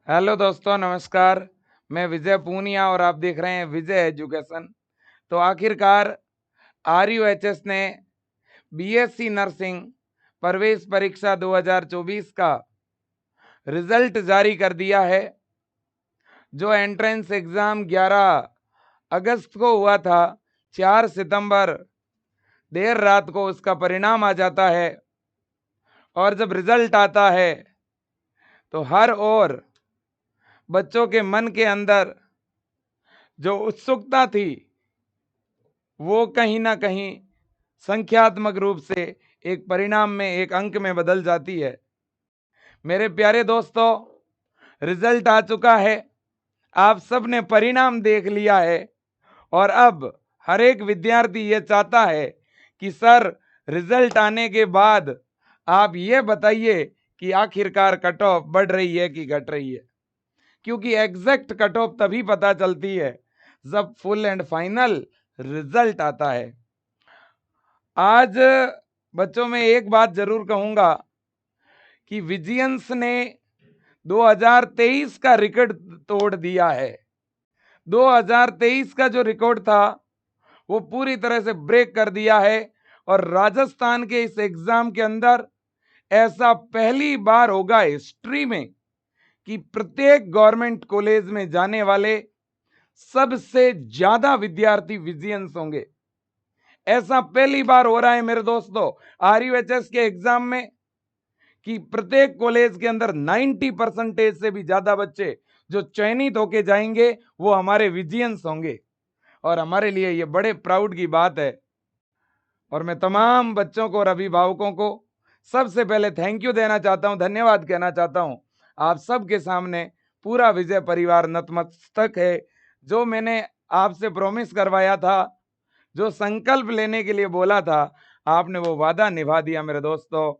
Hello दोस्तों, नमस्कार। मैं विजय पूनिया और आप देख रहे हैं विजय एजुकेशन। तो आखिरकार आरयूएचएस ने बीएससी नर्सिंग प्रवेश परीक्षा 2024 का रिजल्ट जारी कर दिया है। जो एंट्रेंस एग्जाम 11 अगस्त को हुआ था, 4 सितंबर देर रात को उसका परिणाम आ जाता है। और जब रिजल्ट आता है तो हर ओर बच्चों के मन के अंदर जो उत्सुकता थी वो कहीं ना कहीं संख्यात्मक रूप से एक परिणाम में, एक अंक में बदल जाती है। मेरे प्यारे दोस्तों, रिजल्ट आ चुका है, आप सब ने परिणाम देख लिया है और अब हर एक विद्यार्थी ये चाहता है कि सर, रिजल्ट आने के बाद आप ये बताइए कि आखिरकार कट ऑफ बढ़ रही है कि घट रही है। क्योंकि एग्जैक्ट कट ऑफ तभी पता चलती है जब फुल एंड फाइनल रिजल्ट आता है। आज बच्चों में एक बात जरूर कहूंगा कि विजियंस ने 2023 का रिकॉर्ड तोड़ दिया है। 2023 का जो रिकॉर्ड था वो पूरी तरह से ब्रेक कर दिया है। और राजस्थान के इस एग्जाम के अंदर ऐसा पहली बार होगा हिस्ट्री में कि प्रत्येक गवर्नमेंट कॉलेज में जाने वाले सबसे ज्यादा विद्यार्थी विजियंस होंगे। ऐसा पहली बार हो रहा है मेरे दोस्तों आरयूएचएस के एग्जाम में कि प्रत्येक कॉलेज के अंदर 90% से भी ज्यादा बच्चे जो चयनित होके जाएंगे वो हमारे विजियंस होंगे। और हमारे लिए ये बड़े प्राउड की बात है। और मैं तमाम बच्चों को और अभिभावकों को सबसे पहले थैंक यू देना चाहता हूं, धन्यवाद कहना चाहता हूं। आप सबके सामने पूरा विजय परिवार नतमस्तक है। जो मैंने आपसे प्रॉमिस करवाया था, जो संकल्प लेने के लिए बोला था, आपने वो वादा निभा दिया मेरे दोस्तों।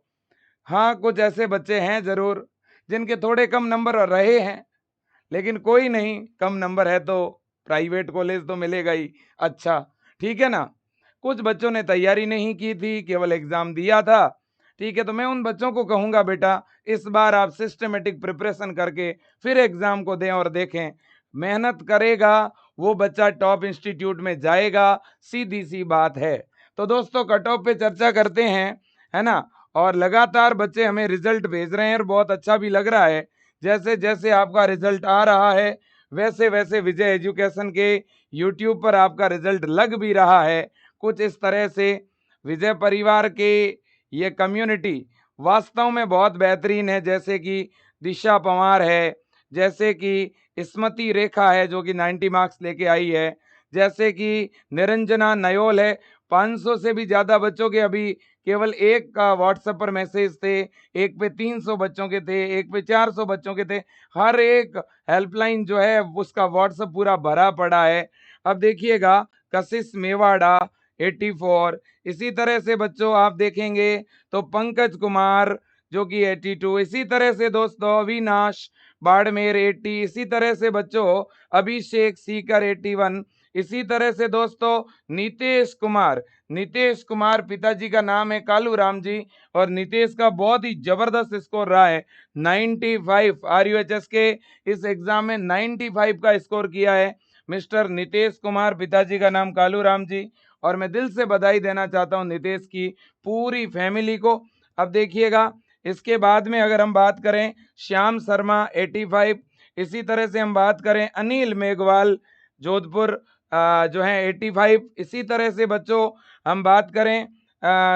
हाँ, कुछ ऐसे बच्चे हैं जरूर जिनके थोड़े कम नंबर रहे हैं, लेकिन कोई नहीं, कम नंबर है तो प्राइवेट कॉलेज तो मिलेगा ही। अच्छा, ठीक है ना। कुछ बच्चों ने तैयारी नहीं की थी, केवल एग्जाम दिया था, ठीक है। तो मैं उन बच्चों को कहूंगा, बेटा इस बार आप सिस्टमेटिक प्रिपरेशन करके फिर एग्जाम को दें और देखें। मेहनत करेगा वो बच्चा टॉप इंस्टीट्यूट में जाएगा, सीधी सी बात है। तो दोस्तों, कट ऑफ पे चर्चा करते हैं, है ना। और लगातार बच्चे हमें रिजल्ट भेज रहे हैं और बहुत अच्छा भी लग रहा है। जैसे जैसे आपका रिजल्ट आ रहा है वैसे वैसे विजय एजुकेशन के यूट्यूब पर आपका रिजल्ट लग भी रहा है। कुछ इस तरह से विजय परिवार के ये कम्युनिटी वास्तव में बहुत बेहतरीन है। जैसे कि दिशा पवार है, जैसे कि स्मृति रेखा है जो कि 90 मार्क्स लेके आई है, जैसे कि निरंजना नयोल है। 500 से भी ज्यादा बच्चों के अभी केवल एक का व्हाट्सएप पर मैसेज थे, एक पे 300 बच्चों के थे, एक पे 400 बच्चों के थे। हर एक हेल्पलाइन जो है उसका व्हाट्सएप पूरा भरा पड़ा है। अब देखिएगा, कशिश मेवाड़ा 84, इसी तरह से बच्चों आप देखेंगे तो पंकज कुमार जो कि 82, इसी तरह से दोस्तों अविनाश बाड़मेर 80, इसी तरह से बच्चों अभिषेक सीकर 81, इसी तरह से दोस्तों नीतीश कुमार पिताजी का नाम है कालू राम जी, और नीतीश का बहुत ही जबरदस्त स्कोर रहा है 95। आरयूएचएस के इस एग्जाम में 95 का स्कोर किया है मिस्टर नीतीश कुमार, पिताजी का नाम कालू राम जी। और मैं दिल से बधाई देना चाहता हूं नीतीश की पूरी फैमिली को। अब देखिएगा, इसके बाद में अगर हम बात करें श्याम शर्मा 85, इसी तरह से हम बात करें अनिल मेघवाल जोधपुर जो है 85, इसी तरह से बच्चों हम बात करें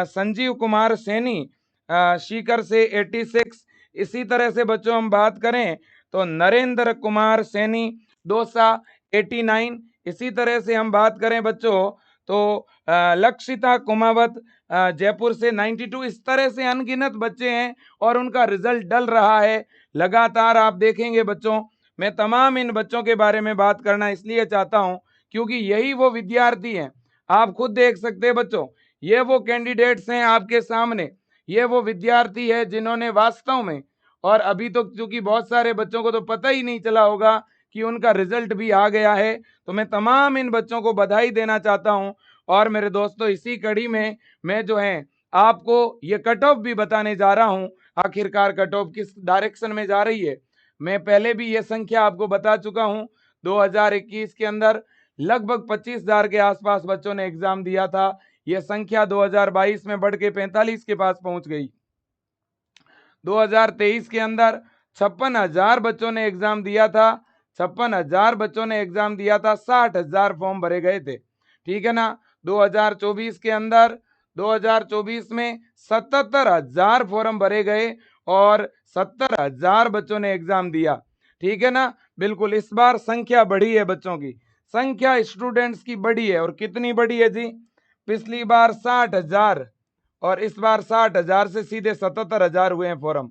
संजीव कुमार सैनी सीकर से 86, इसी तरह से बच्चों हम बात करें तो नरेंद्र कुमार सैनी दौसा 89, इसी तरह से हम बात करें बच्चों तो लक्षिता कुमावत जयपुर से 92। इस तरह से अनगिनत बच्चे हैं और उनका रिजल्ट डल रहा है लगातार। आप देखेंगे बच्चों, मैं तमाम इन बच्चों के बारे में बात करना इसलिए चाहता हूं क्योंकि यही वो विद्यार्थी हैं, आप खुद देख सकते हैं बच्चों, ये वो कैंडिडेट्स हैं आपके सामने, ये वो विद्यार्थी है जिन्होंने वास्तव में, और अभी तो क्योंकि बहुत सारे बच्चों को तो पता ही नहीं चला होगा कि उनका रिजल्ट भी आ गया है, तो मैं तमाम इन बच्चों को बधाई देना चाहता हूं। और मेरे दोस्तों, इसी कड़ी में मैं जो है आपको ये कट ऑफ भी बताने जा रहा हूं, आखिरकार कट ऑफ किस डायरेक्शन में जा रही है। मैं पहले भी ये संख्या आपको बता चुका हूं। 2021 के अंदर लगभग 25,000 के आसपास बच्चों ने एग्जाम दिया था। यह संख्या 2022 में बढ़ के 45 के पास पहुंच गई। 2023 के अंदर 56,000 बच्चों ने एग्जाम दिया था। 56,000 बच्चों ने एग्जाम दिया था, 60,000 फॉर्म भरे गए थे। ठीक है ना। 2024 के अंदर 2024 में 77,000 फॉर्म भरे गए और 70,000 बच्चों ने एग्जाम दिया। ठीक है ना। बिल्कुल इस बार संख्या बढ़ी है, बच्चों की संख्या स्टूडेंट्स की बढ़ी है। और कितनी बढ़ी है जी? पिछली बार 60,000 और इस बार 60,000 से सीधे 77,000 हुए हैं फॉर्म।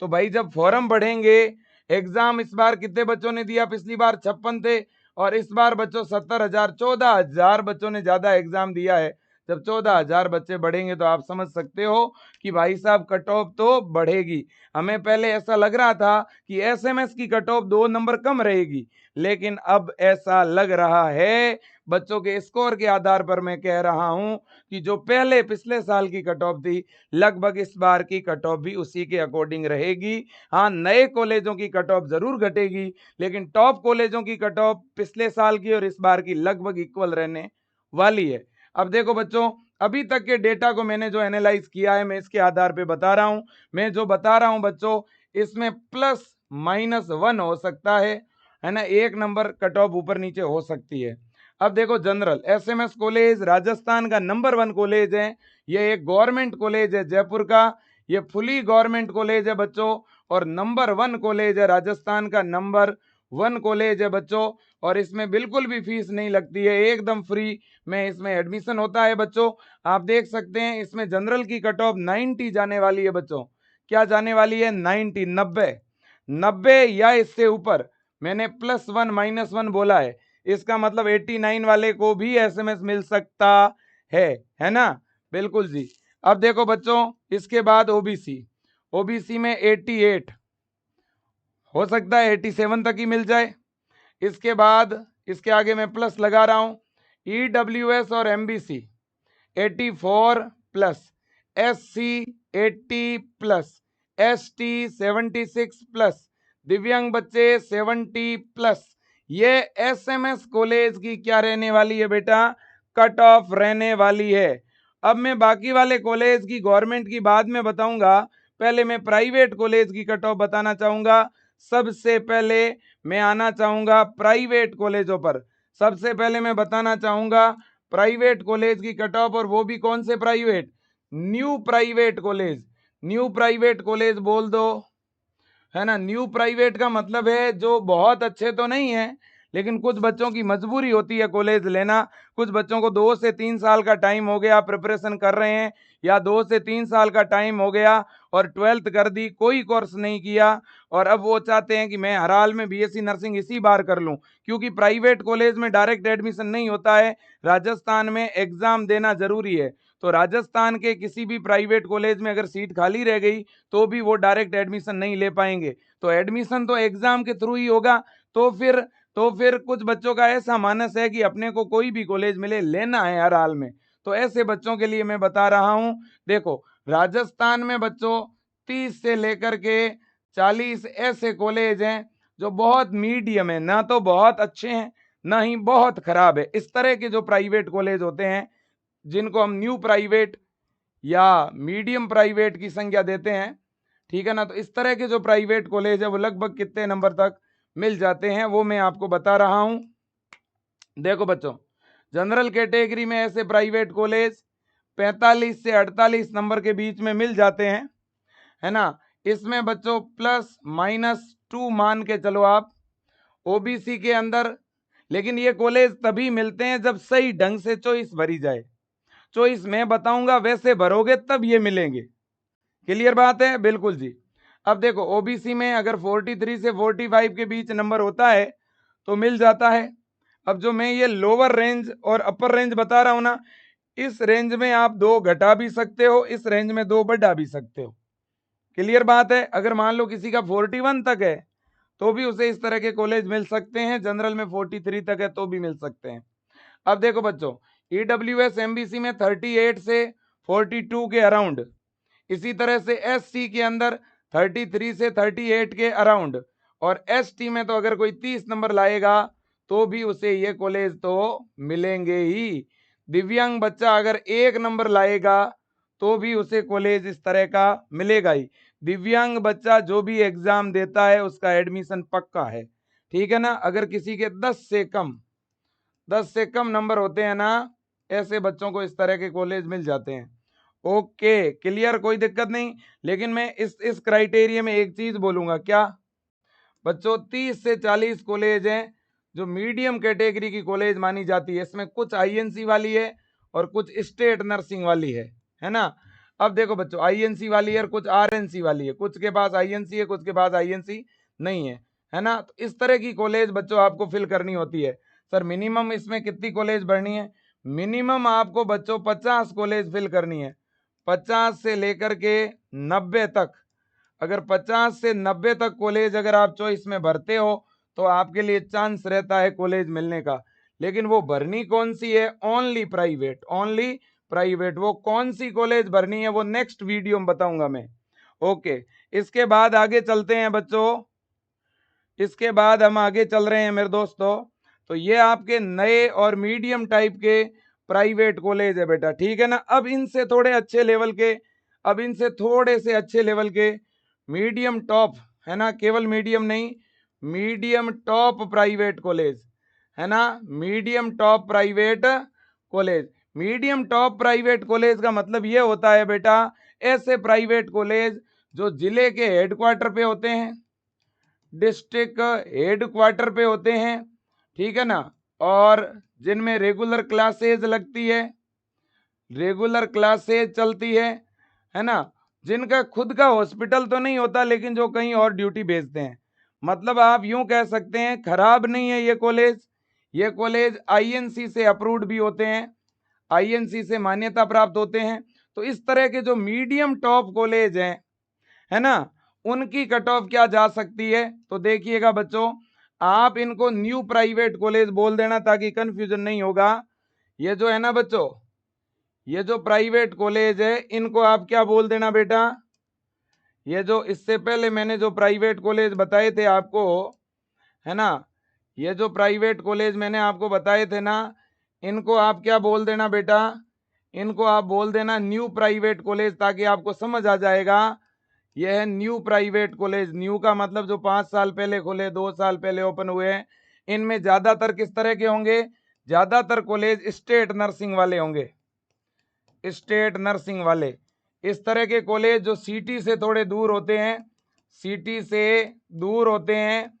तो भाई जब फॉर्म बढ़ेंगे, एग्जाम इस बार कितने बच्चों ने दिया? पिछली बार 56 थे और इस बार बच्चों 70,000, 14,000 बच्चों ने ज्यादा एग्जाम दिया है। जब 14,000 बच्चे बढ़ेंगे तो आप समझ सकते हो कि भाई साहब कट ऑफ तो बढ़ेगी। हमें पहले ऐसा लग रहा था कि एसएमएस की कट ऑफ 2 नंबर कम रहेगी, लेकिन अब ऐसा लग रहा है, बच्चों के स्कोर के आधार पर मैं कह रहा हूं कि जो पहले पिछले साल की कट ऑफ थी, लगभग इस बार की कट ऑफ भी उसी के अकॉर्डिंग रहेगी। हाँ, नए कॉलेजों की कट ऑफ जरूर घटेगी, लेकिन टॉप कॉलेजों की कट ऑफ पिछले साल की और इस बार की लगभग इक्वल रहने वाली है। अब देखो बच्चों, अभी तक के डेटा को मैंने जो एनालाइज किया है, मैं इसके आधार पे बता रहा हूं। मैं जो बता रहा हूं बच्चों, इसमें +-1 हो सकता है ना। 1 नंबर कट ऑफ ऊपर नीचे हो सकती है। अब देखो, जनरल एसएमएस कॉलेज राजस्थान का नंबर 1 कॉलेज है। ये एक गवर्नमेंट कॉलेज है जयपुर का। ये फुली गवर्नमेंट कॉलेज है बच्चों, और नंबर 1 कॉलेज है, राजस्थान का नंबर 1 कॉलेज है बच्चों। और इसमें बिल्कुल भी फीस नहीं लगती है, एकदम फ्री में इसमें एडमिशन होता है बच्चों। आप देख सकते हैं इसमें जनरल की कट ऑफ 90 जाने वाली है बच्चों। क्या जाने वाली है? 90, 90 या इससे ऊपर। मैंने +1 -1 बोला है, इसका मतलब 89 वाले को भी एसएमएस मिल सकता है ना। बिल्कुल जी। अब देखो बच्चों, इसके बाद ओबीसी। ओबीसी में 88 हो सकता है, 87 तक ही मिल जाए। इसके बाद इसके आगे मैं प्लस लगा रहा हूं, ईडब्ल्यूएस और एमबीसी 84+, एससी 80+, एसटी 76+, दिव्यांग बच्चे 70+। ये एसएमएस कॉलेज की क्या रहने वाली है बेटा? कट ऑफ रहने वाली है। अब मैं बाकी वाले कॉलेज की, गवर्नमेंट की बाद में बताऊंगा, पहले मैं प्राइवेट कॉलेज की कट ऑफ बताना चाहूंगा। सबसे पहले मैं आना चाहूंगा प्राइवेट कॉलेजों पर। सबसे पहले मैं बताना चाहूंगा प्राइवेट कॉलेज की कट ऑफ, और वो भी कौन से private? New private college. New private college बोल दो, है ना। न्यू प्राइवेट का मतलब है जो बहुत अच्छे तो नहीं है, लेकिन कुछ बच्चों की मजबूरी होती है कॉलेज लेना। कुछ बच्चों को 2 से 3 साल का टाइम हो गया, प्रिपरेशन कर रहे हैं, या 2 से 3 साल का टाइम हो गया और 12th कर दी, कोई कोर्स नहीं किया, और अब वो चाहते हैं कि मैं हर हाल में बीएससी नर्सिंग इसी बार कर लूं, क्योंकि प्राइवेट कॉलेज में डायरेक्ट एडमिशन नहीं होता है, राजस्थान में एग्जाम देना जरूरी है। तो राजस्थान के किसी भी प्राइवेट कॉलेज में अगर सीट खाली रह गई तो भी वो डायरेक्ट एडमिशन नहीं ले पाएंगे। तो एडमिशन तो एग्जाम के थ्रू ही होगा। तो फिर कुछ बच्चों का ऐसा मानस है कि अपने को कोई भी कॉलेज मिले, लेना है हर हाल में। तो ऐसे बच्चों के लिए मैं बता रहा हूं, देखो राजस्थान में बच्चों 30 से लेकर के 40 ऐसे कॉलेज हैं जो बहुत मीडियम है, ना तो बहुत अच्छे हैं ना ही बहुत खराब है। इस तरह के जो प्राइवेट कॉलेज होते हैं, जिनको हम न्यू प्राइवेट या मीडियम प्राइवेट की संज्ञा देते हैं, ठीक है ना। तो इस तरह के जो प्राइवेट कॉलेज है वो लगभग कितने नंबर तक मिल जाते हैं, वो मैं आपको बता रहा हूं। देखो बच्चों, जनरल कैटेगरी में ऐसे प्राइवेट कॉलेज 45 से 48 नंबर के बीच में मिल जाते हैं, है ना। इसमें बच्चों +-2 मान के चलो आप, ओबीसी के अंदर। लेकिन ये कॉलेज तभी मिलते हैं जब सही ढंग से चॉइस भरी जाए। चॉइस मैं बताऊंगा वैसे भरोगे तब ये मिलेंगे। क्लियर बात है? बिल्कुल जी। अब देखो, ओबीसी में अगर 43 से 45 के बीच नंबर होता है तो मिल जाता है। अब जो मैं ये लोअर रेंज और अपर रेंज बता रहा हूं ना, इस रेंज में आप 2 घटा भी सकते हो, इस रेंज में 2 बढ़ा भी सकते हो। क्लियर बात है? अगर मान लो किसी का 41 तक है तो भी उसे इस तरह के कॉलेज मिल सकते हैं, जनरल में 43 तक है तो भी मिल सकते हैं। अब देखो बच्चों, ईडब्ल्यूएस एमबीसी में 38 से 42 के अराउंड, इसी तरह से एससी के अंदर 33 से 38 के अराउंड, और एसटी में तो अगर कोई 30 नंबर लाएगा तो भी उसे ये कॉलेज तो मिलेंगे ही। दिव्यांग बच्चा अगर 1 नंबर लाएगा तो भी उसे कॉलेज इस तरह का मिलेगा ही। दिव्यांग बच्चा जो भी एग्जाम देता है उसका एडमिशन पक्का है, ठीक है ना। अगर किसी के 10 से कम नंबर होते हैं ना, ऐसे बच्चों को इस तरह के कॉलेज मिल जाते हैं। ओके, क्लियर, कोई दिक्कत नहीं। लेकिन मैं इस क्राइटेरिया में एक चीज बोलूंगा, क्या बच्चों, 30 से 40 कॉलेज हैं जो मीडियम कैटेगरी की कॉलेज मानी जाती है। इसमें कुछ आईएनसी वाली है और कुछ स्टेट नर्सिंग वाली है ना। अब देखो बच्चों, आईएनसी वाली है और कुछ आरएनसी वाली है, कुछ के पास आईएनसी है, कुछ के पास आईएनसी नहीं है ना। तो इस तरह की कॉलेज बच्चों आपको फिल करनी होती है। सर मिनिमम इसमें कितनी कॉलेज भरनी है? मिनिमम आपको बच्चों 50 कॉलेज फिल करनी है, 50 से लेकर के 90 तक। अगर 50 से 90 तक कॉलेज अगर आप चॉइस में भरते हो तो आपके लिए चांस रहता है कॉलेज मिलने का। लेकिन वो भरनी कौन सी है? Only private, only private. वो कौन सी कॉलेज भरनी है वो नेक्स्ट वीडियो में बताऊंगा मैं। ओके, इसके बाद आगे चलते हैं बच्चों। इसके बाद हम आगे चल रहे हैं मेरे दोस्तों। तो ये आपके नए और मीडियम टाइप के प्राइवेट कॉलेज है बेटा, ठीक है ना। अब इनसे थोड़े अच्छे लेवल के, अब इनसे थोड़े से अच्छे लेवल के मीडियम टॉप, है ना, केवल मीडियम नहीं, मीडियम टॉप प्राइवेट कॉलेज, है ना, medium top private college. Medium top private college का मतलब ये होता है बेटा, ऐसे प्राइवेट कॉलेज जो जिले के हेडक्वार्टर पे होते हैं, डिस्ट्रिक्ट हेडक्वार्टर पे होते हैं, ठीक है ना, और जिनमें रेगुलर क्लासेज लगती है, रेगुलर क्लासेज चलती है ना, जिनका खुद का हॉस्पिटल तो नहीं होता लेकिन जो कहीं और ड्यूटी भेजते हैं। मतलब आप यूं कह सकते हैं खराब नहीं है ये कॉलेज। ये कॉलेज आईएनसी से अप्रूव्ड भी होते हैं, आईएनसी से मान्यता प्राप्त होते हैं। तो इस तरह के जो मीडियम टॉप कॉलेज हैं, है ना, उनकी कट ऑफ क्या जा सकती है? तो देखिएगा बच्चों, आप इनको न्यू प्राइवेट कॉलेज बोल देना ताकि कंफ्यूजन नहीं होगा। ये जो है ना बच्चों, ये जो प्राइवेट कॉलेज है इनको आप क्या बोल देना बेटा? ये जो इससे पहले मैंने जो प्राइवेट कॉलेज बताए थे आपको, है ना, ये जो प्राइवेट कॉलेज मैंने आपको बताए थे ना, इनको आप क्या बोल देना बेटा? इनको आप बोल देना न्यू प्राइवेट कॉलेज, ताकि आपको समझ आ जाएगा। यह है न्यू प्राइवेट कॉलेज। न्यू का मतलब जो 5 साल पहले खुले, 2 साल पहले ओपन हुए हैं। इनमें ज्यादातर किस तरह के होंगे? ज्यादातर कॉलेज स्टेट नर्सिंग वाले होंगे, स्टेट नर्सिंग वाले। इस तरह के कॉलेज जो सिटी से थोड़े दूर होते हैं, सिटी से दूर होते हैं,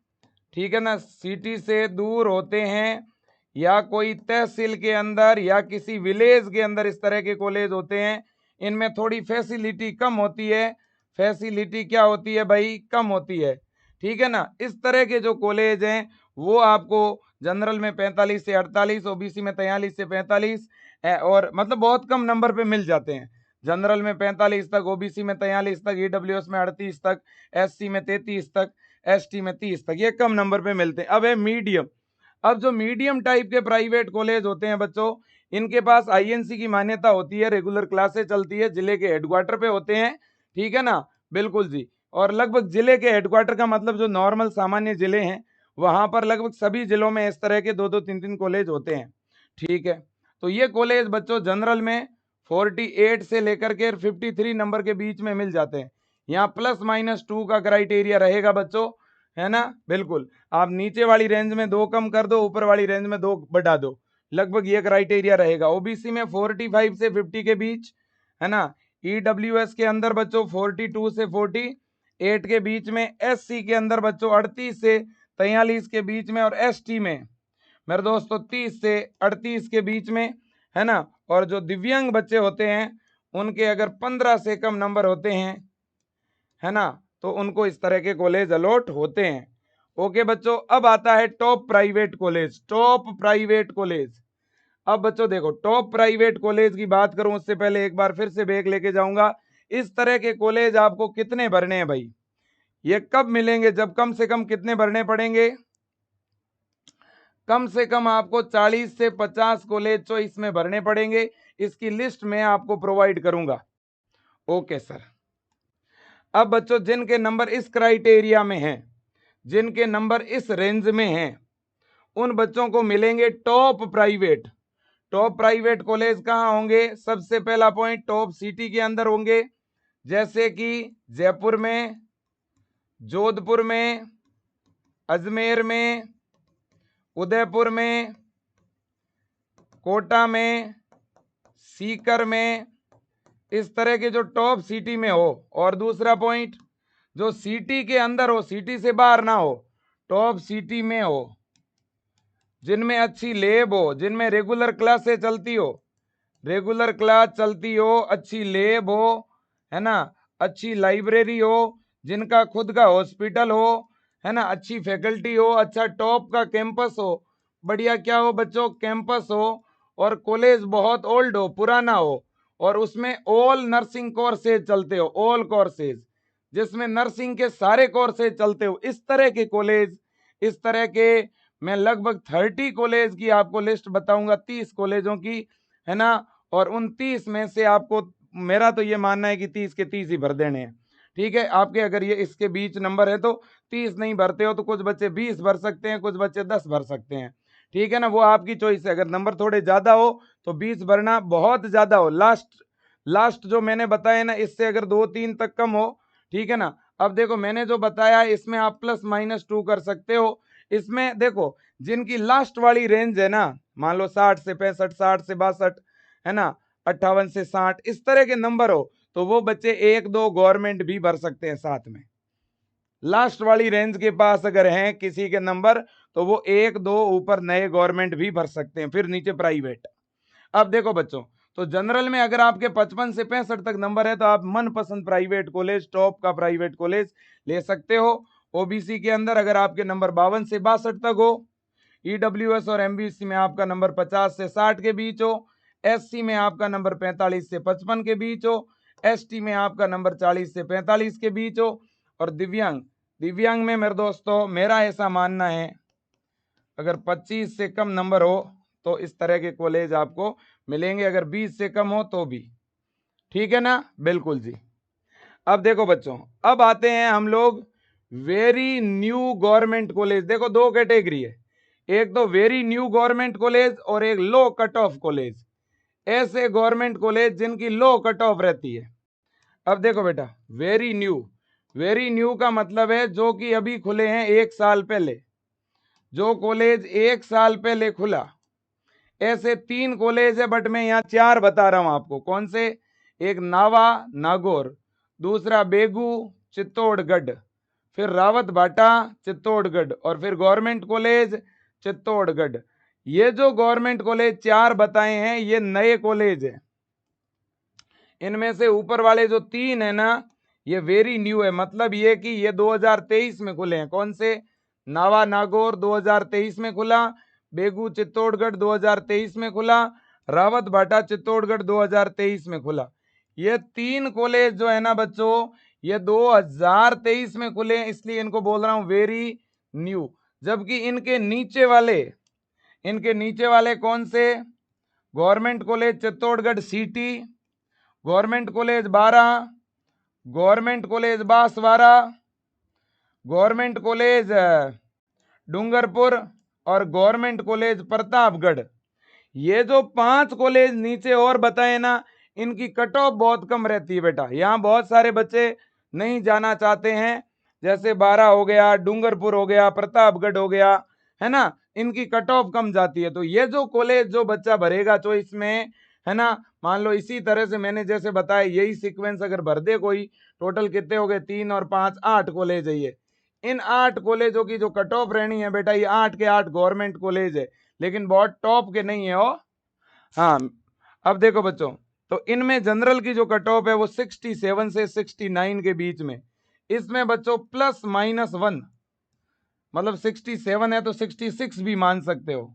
ठीक है ना, सिटी से दूर होते हैं, या कोई तहसील के अंदर या किसी विलेज के अंदर इस तरह के कॉलेज होते हैं। इनमें थोड़ी फैसिलिटी कम होती है। फैसिलिटी क्या होती है भाई? कम होती है, ठीक है ना। इस तरह के जो कॉलेज हैं वो आपको जनरल में 45 से 48, ओबीसी में 43 से 45, और मतलब बहुत कम नंबर पे मिल जाते हैं। जनरल में 45 तक, ओबीसी में 43 तक, ईडब्ल्यूएस में 38 तक, एससी में 33 तक, एसटी में 30 तक, ये कम नंबर पे मिलते हैं। अब है मीडियम। अब जो मीडियम टाइप के प्राइवेट कॉलेज होते हैं बच्चों, इनके पास आईएनसी की मान्यता होती है, रेगुलर क्लासेस चलती है, जिले के हेडक्वार्टर पे होते हैं, ठीक है ना, बिल्कुल जी। और लगभग जिले के हेडक्वार्टर का मतलब जो नॉर्मल सामान्य जिले हैं वहां पर लगभग सभी जिलों में इस तरह के 2-2, 3-3 कॉलेज होते हैं, ठीक है। तो ये कॉलेज बच्चों जनरल में 48 से लेकर के 53 नंबर के बीच में मिल जाते हैं। यहाँ +-2 का क्राइटेरिया रहेगा बच्चों, है ना, बिल्कुल। आप नीचे वाली रेंज में 2 कम कर दो, ऊपर वाली रेंज में 2 बढ़ा दो, लगभग ये क्राइटेरिया रहेगा। ओबीसी में 45 से 50 के बीच, है ना। ईडब्ल्यूएस के अंदर बच्चों 42 से 48 के बीच में, एससी के अंदर बच्चों 38 से 43 के बीच में, और एसटी में मेरे दोस्तों 30 से 38 के बीच में, है ना। और जो दिव्यांग बच्चे होते हैं उनके अगर 15 से कम नंबर होते हैं, है ना, तो उनको इस तरह के कॉलेज अलॉट होते हैं। ओके बच्चों, अब आता है top private college. Top private college, अब बच्चों देखो, टॉप प्राइवेट कॉलेज की बात करूं उससे पहले एक बार फिर से ब्रेक लेके जाऊंगा। इस तरह के कॉलेज आपको कितने भरने हैं भाई? ये कब मिलेंगे? जब कम से कम कितने भरने पड़ेंगे? कम से कम आपको 40 से 50 कॉलेज तो इसमें भरने पड़ेंगे। इसकी लिस्ट मैं आपको प्रोवाइड करूंगा। Okay sir. अब बच्चों जिनके नंबर इस क्राइटेरिया में हैं, जिनके नंबर इस रेंज में हैं उन बच्चों को मिलेंगे top private. Top private college कहाँ होंगे? सबसे पहला पॉइंट, टॉप सिटी के अंदर होंगे, जैसे कि जयपुर में, जोधपुर में, अजमेर में, उदयपुर में, कोटा में, सीकर में, इस तरह के जो टॉप सिटी में हो। और दूसरा पॉइंट, जो सिटी के अंदर हो, सिटी से बाहर ना हो, टॉप सिटी में हो, जिनमें अच्छी लैब हो, जिनमें रेगुलर क्लासें चलती हो, रेगुलर क्लास चलती हो, अच्छी लैब हो, है ना, अच्छी लाइब्रेरी हो, जिनका खुद का हॉस्पिटल हो, है ना, अच्छी फैकल्टी हो, अच्छा टॉप का कैंपस हो, बढ़िया क्या हो बच्चों, कैंपस हो, और कॉलेज बहुत ओल्ड हो, पुराना हो, और उसमें ऑल नर्सिंग कोर्सेज चलते हो, ऑल कोर्सेज, जिसमें नर्सिंग के सारे कोर्सेज चलते हो, इस तरह के कॉलेज, इस तरह के मैं लगभग 30 कॉलेज की आपको लिस्ट बताऊंगा, 30 कॉलेजों की, है ना। और उन 30 में से आपको, मेरा तो ये मानना है कि 30 के 30 ही भर देने हैं, ठीक है। आपके अगर ये इसके बीच नंबर है तो 30 नहीं भरते हो तो कुछ बच्चे 20 भर सकते हैं, कुछ बच्चे 10 भर सकते हैं, ठीक है ना, वो आपकी चॉइस है। अगर नंबर थोड़े ज्यादा हो तो 20 भरना, बहुत ज्यादा हो, लास्ट जो मैंने बताया ना, इससे अगर 2-3 तक कम हो, ठीक है ना। अब देखो मैंने जो बताया इसमें आप +-2 कर सकते हो। इसमें देखो जिनकी लास्ट वाली रेंज है ना, मान लो 60 से 65, 60 से 62, है ना, 58 से 60, इस तरह के नंबर हो तो वो बच्चे 1-2 गवर्नमेंट भी भर सकते हैं साथ में। लास्ट वाली रेंज के पास अगर हैं किसी के नंबर तो वो 1-2 ऊपर नए गवर्नमेंट भी भर सकते हैं, फिर नीचे प्राइवेट। अब देखो बच्चों, तो जनरल में अगर आपके 55 से 65 तक नंबर है तो आप मनपसंद प्राइवेट कॉलेज, टॉप का प्राइवेट कॉलेज ले सकते हो। ओबीसी के अंदर अगर आपके नंबर 52 से 62 तक हो, ईडब्ल्यूएस और एमबीसी में आपका नंबर 50 से 60 के बीच हो, एससी में आपका नंबर 45 से 55 के बीच हो, एसटी में आपका नंबर 40 से 45 के बीच हो, और दिव्यांग में मेरे दोस्तों मेरा ऐसा मानना है अगर 25 से कम नंबर हो तो इस तरह के कॉलेज आपको मिलेंगे, अगर 20 से कम हो तो भी, ठीक है ना, बिल्कुल जी। अब देखो बच्चों, अब आते हैं हम लोग वेरी न्यू गवर्नमेंट कॉलेज। देखो दो कैटेगरी है, एक तो वेरी न्यू गवर्नमेंट कॉलेज और एक लो कट ऑफ कॉलेज। ऐसे गवर्नमेंट कॉलेज जिनकी लो कट ऑफ रहती है। अब देखो बेटा, वेरी न्यू का मतलब है जो कि अभी खुले हैं 1 साल पहले, जो कॉलेज 1 साल पहले खुला। ऐसे 3 कॉलेज है बट मैं यहाँ 4 बता रहा हूं आपको। कौन से? एक नावा नागौर, दूसरा बेगू चित्तौड़गढ़, फिर रावत भाटा चित्तौड़गढ़, और फिर गवर्नमेंट कॉलेज चित्तौड़गढ़। ये जो गवर्नमेंट कॉलेज 4 बताए हैं ये नए कॉलेज है। इनमें से ऊपर वाले जो 3 है ना ये वेरी न्यू है, मतलब ये कि ये 2023 में खुले हैं। कौन से? नावा नागौर 2023 में खुला, बेगू चित्तौड़गढ़ 2023 में खुला, रावत भाटा चित्तौड़गढ़ 2023 में खुला। ये 3 कॉलेज जो है ना बच्चों ये 2023 में खुले हैं, इसलिए इनको बोल रहा हूं वेरी न्यू। जबकि इनके नीचे वाले कौन से? Government college Chittorgarh city, government college Bara, government college Banswara, government college Dungarpur और गवर्नमेंट कॉलेज प्रतापगढ़। ये जो 5 कॉलेज नीचे और बताए ना इनकी कट ऑफ बहुत कम रहती है बेटा। यहाँ बहुत सारे बच्चे नहीं जाना चाहते हैं, जैसे बारा हो गया, डूंगरपुर हो गया, प्रतापगढ़ हो गया, है ना, इनकी कट ऑफ कम जाती है। तो ये जो कॉलेज जो बच्चा भरेगा चॉइस में, है ना, मान लो इसी तरह से मैंने जैसे बताया यही सीक्वेंस अगर भर दे कोई, टोटल कितने हो गए? 3 और 5 8 कॉलेज है ये। इन 8 कॉलेजों की जो कट ऑफ रहनी है बेटा, ये 8 के 8 गवर्नमेंट कॉलेज है, लेकिन बहुत टॉप के नहीं है हो। हाँ, अब देखो बच्चों, तो इनमें जनरल की जो कट ऑफ है वो 67 से 69 के बीच में। इसमें बच्चों +-1, मतलब 67 है तो 66 भी मान सकते हो,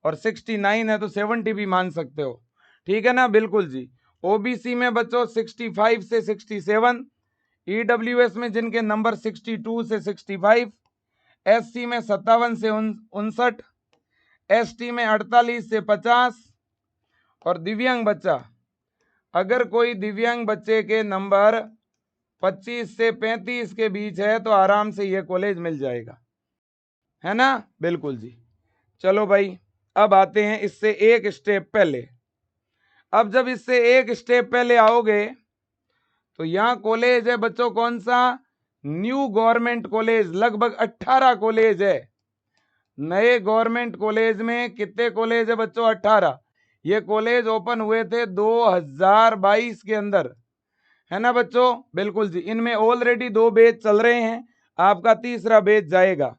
और 69 है तो 70 भी मान सकते हो, ठीक है ना, बिल्कुल जी। ओबीसी में बच्चों 65 से 67, ईडब्ल्यूएस में जिनके नंबर 62 से 65, एससी में 57 से 59, एसटी में 48 से 50, और दिव्यांग बच्चा, अगर कोई दिव्यांग बच्चे के नंबर 25 से 35 के बीच है तो आराम से ये कॉलेज मिल जाएगा। है ना, बिल्कुल जी। चलो भाई, अब आते हैं इससे एक स्टेप पहले। अब जब इससे एक स्टेप पहले आओगे तो यहां कॉलेज है बच्चों, कौन सा? New government college. लगभग 18 कॉलेज है। नए गवर्नमेंट कॉलेज में कितने कॉलेज है बच्चों? 18। ये कॉलेज ओपन हुए थे 2022 के अंदर, है ना बच्चों, बिल्कुल जी। इनमें ऑलरेडी 2 बैच चल रहे हैं, आपका तीसरा बैच जाएगा।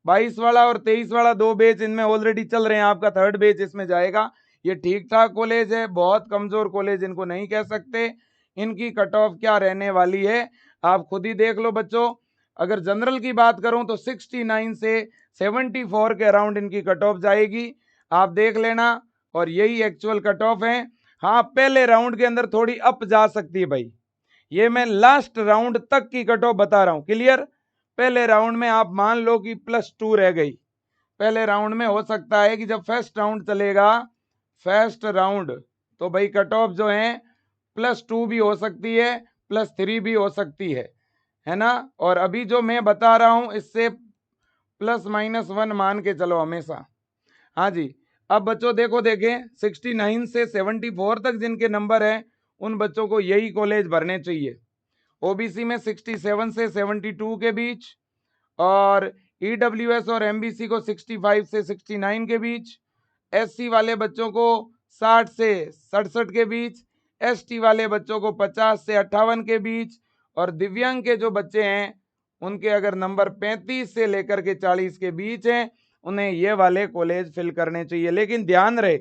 22 वाला और 23 वाला 2 बैच इनमें ऑलरेडी चल रहे हैं, आपका थर्ड बैच इसमें जाएगा। ये ठीक ठाक कॉलेज है, बहुत कमजोर कॉलेज इनको नहीं कह सकते। इनकी कट ऑफ क्या रहने वाली है आप खुद ही देख लो बच्चों। अगर जनरल की बात करूं तो 69 से 74 के अराउंड इनकी कट ऑफ जाएगी, आप देख लेना। और यही एक्चुअल कट ऑफ है। हाँ, पहले राउंड के अंदर थोड़ी अप जा सकती है भाई, ये मैं लास्ट राउंड तक की कट ऑफ बता रहा हूं, क्लियर। पहले राउंड में आप मान लो कि +2 रह गई। पहले राउंड में हो सकता है कि जब फर्स्ट राउंड चलेगा, फर्स्ट राउंड, तो भाई कट ऑफ जो है +2 भी हो सकती है, +3 भी हो सकती है ना। और अभी जो मैं बता रहा हूं इससे ±1 मान के चलो हमेशा। हाँ जी। अब बच्चों देखो, देखें 69 से 74 तक जिनके नंबर है उन बच्चों को यही कॉलेज भरने चाहिए। ओबीसी में 67 से 72 के बीच, और ईडब्ल्यूएस और एमबीसी को 65 से 69 के बीच, एससी वाले बच्चों को 60 से 67 के बीच, एसटी वाले बच्चों को 50 से 58 के बीच, और दिव्यांग के जो बच्चे हैं उनके अगर नंबर 35 से लेकर के 40 के बीच हैं, उन्हें ये वाले कॉलेज फिल करने चाहिए। लेकिन ध्यान रहे,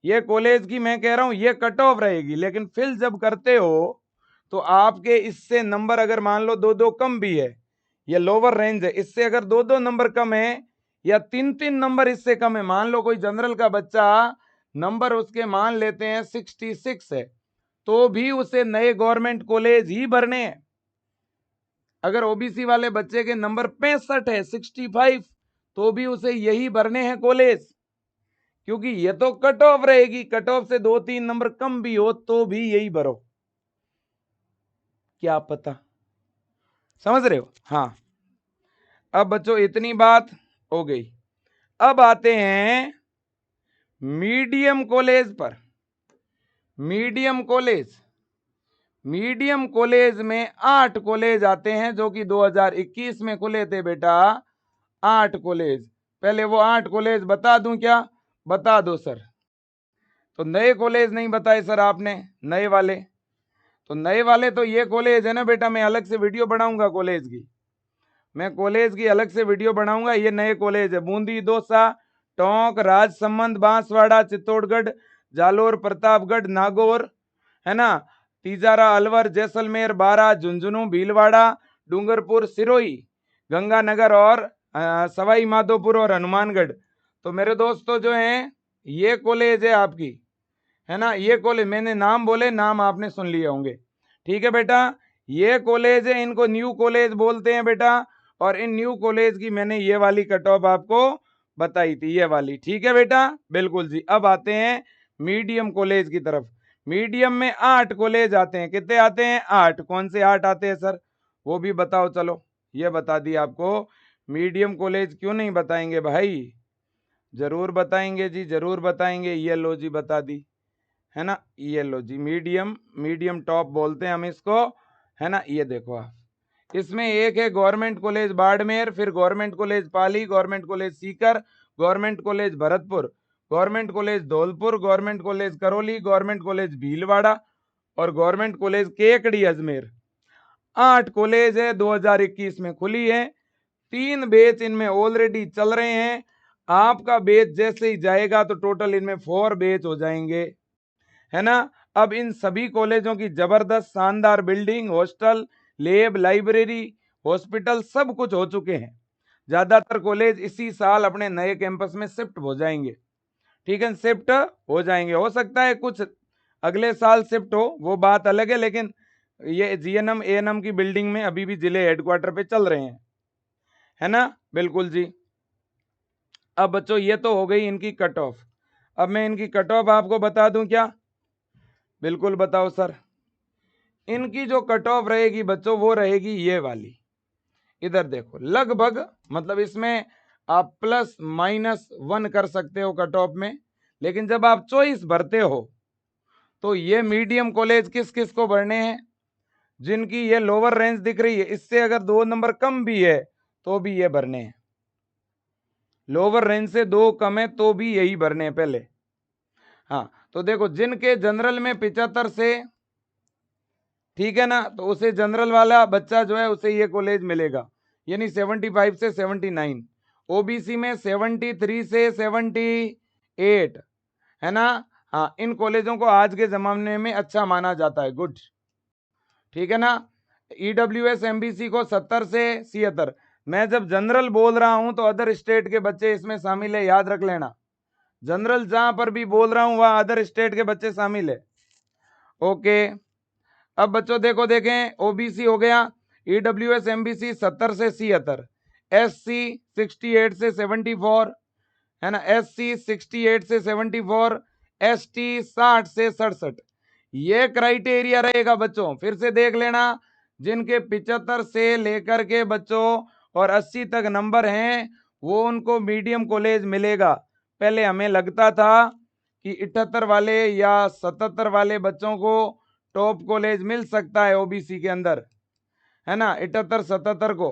ये कॉलेज की मैं कह रहा हूं ये कट ऑफ रहेगी, लेकिन फिल जब करते हो तो आपके इससे नंबर अगर मान लो 2-2 कम भी है, ये लोअर रेंज है, इससे अगर 2-2 नंबर कम है या 3-3 नंबर इससे कम है, मान लो कोई जनरल का बच्चा नंबर उसके मान लेते हैं 66 है, तो भी उसे नए गवर्नमेंट कॉलेज ही भरने हैं। अगर ओबीसी वाले बच्चे के नंबर 65 है, 65, तो भी उसे यही भरने हैं कॉलेज, क्योंकि ये तो कट ऑफ रहेगी। कट ऑफ से 2-3 नंबर कम भी हो तो भी यही भरो, क्या पता, समझ रहे हो? हाँ, अब बच्चों इतनी बात हो गई। अब आते हैं मीडियम कॉलेज पर। मीडियम कॉलेज, मीडियम कॉलेज में 8 कॉलेज आते हैं जो कि 2021 में खुले थे बेटा, 8 कॉलेज। पहले वो 8 कॉलेज बता दूं क्या? बता दो सर। तो नए कॉलेज नहीं बताए सर आपने, नए वाले। तो नए वाले तो ये कॉलेज है ना बेटा, मैं अलग से वीडियो बनाऊंगा कॉलेज की, मैं कॉलेज की अलग से वीडियो बनाऊंगा। ये नए कॉलेज है, बूंदी, दौसा, टोंक, राजसमंद, बांसवाड़ा, चित्तौड़गढ़, जालोर, प्रतापगढ़, नागौर, है ना, तिजारा, अलवर, जैसलमेर, बारा, झुंझुनू, भीलवाड़ा, डूंगरपुर, सिरोही, गंगानगर और सवाई माधोपुर और हनुमानगढ़। तो मेरे दोस्तों जो हैं ये कॉलेज है आपकी, है ना, ये कॉलेज मैंने नाम बोले, नाम आपने सुन लिए होंगे, ठीक है बेटा। ये कॉलेज है, इनको न्यू कॉलेज बोलते हैं बेटा। और इन न्यू कॉलेज की मैंने ये वाली कट ऑफ आपको बताई थी, ये वाली, ठीक है बेटा, बिल्कुल जी। अब आते हैं मीडियम कॉलेज की तरफ। मीडियम में 8 कॉलेज आते हैं, कितने आते हैं? 8। कौन से 8 आते हैं सर, वो भी बताओ। चलो ये बता दी आपको। मीडियम कॉलेज क्यों नहीं बताएंगे भाई, जरूर बताएंगे जी, जरूर बताएंगे। ये लो जी, बता दी, है ना, ये लो जी, मीडियम, मीडियम टॉप बोलते हैं हम इसको, है ना। ये देखो आप, इसमें एक है गवर्नमेंट कॉलेज बाड़मेर, फिर government college Pali, government college Sikar, government college Bharatpur, government college Dholpur, government college Karauli, government college Bhilwara और government college Kekri Ajmer. 8 college है, 2021 में खुली है। 3 बैच इनमें ऑलरेडी चल रहे हैं। आपका बैच जैसे ही जाएगा तो टोटल इनमें 4 बैच हो जाएंगे, है ना। अब इन सभी कॉलेजों की जबरदस्त शानदार building, hostel, lab, library, hospital सब कुछ हो चुके हैं। ज्यादातर कॉलेज इसी साल अपने नए कैंपस में शिफ्ट हो जाएंगे, ठीक है, शिफ्ट हो जाएंगे। हो सकता है कुछ अगले साल शिफ्ट हो, वो बात अलग है, लेकिन ये जीएनएम एएनएम की बिल्डिंग में अभी भी जिले हेडक्वार्टर पे चल रहे हैं, है ना, बिल्कुल जी। अब बच्चों ये तो हो गई इनकी कट ऑफ। अब मैं इनकी कट ऑफ आपको बता दूं क्या? बिल्कुल बताओ सर। इनकी जो कट ऑफ रहेगी बच्चों वो रहेगी ये वाली, इधर देखो। लगभग मतलब इसमें आप प्लस माइनस 1 कर सकते हो कट ऑफ में, लेकिन जब आप चॉइस भरते हो तो ये मीडियम कॉलेज किस किस को भरने हैं, जिनकी ये लोअर रेंज दिख रही है, इससे अगर 2 नंबर कम भी है तो भी ये भरने हैं, लोअर रेंज से 2 कम है तो भी यही भरने हैं पहले। हाँ, तो देखो जिनके जनरल में 75 से, ठीक है ना, तो उसे जनरल वाला बच्चा जो है उसे ये कॉलेज मिलेगा, यानी 75 से 79। ओबीसी में 73 से 78, है ना। हाँ, इन कॉलेजों को आज के जमाने में अच्छा माना जाता है, गुड, ठीक है ना। ईडब्ल्यूएस एमबीसी को 70 से 76। मैं जब जनरल बोल रहा हूं तो अदर स्टेट के बच्चे इसमें शामिल है, याद रख लेना। जनरल जहां पर भी बोल रहा हूं वहां अदर स्टेट के बच्चे शामिल है। ओके, अब बच्चों देखो, देखें, ओबीसी हो गया, ईडब्ल्यूएस एमबीसी 70 से 76, एससी 68 से 74, है ना, एससी 68 से 74, एसटी 60 से 67। ये क्राइटेरिया रहेगा बच्चों, फिर से देख लेना, जिनके 75 से लेकर के बच्चों और 80 तक नंबर हैं वो उनको मीडियम कॉलेज मिलेगा। पहले हमें लगता था कि 78 वाले या 77 वाले बच्चों को टॉप कॉलेज मिल सकता है ओबीसी के अंदर, है ना, 78 77 को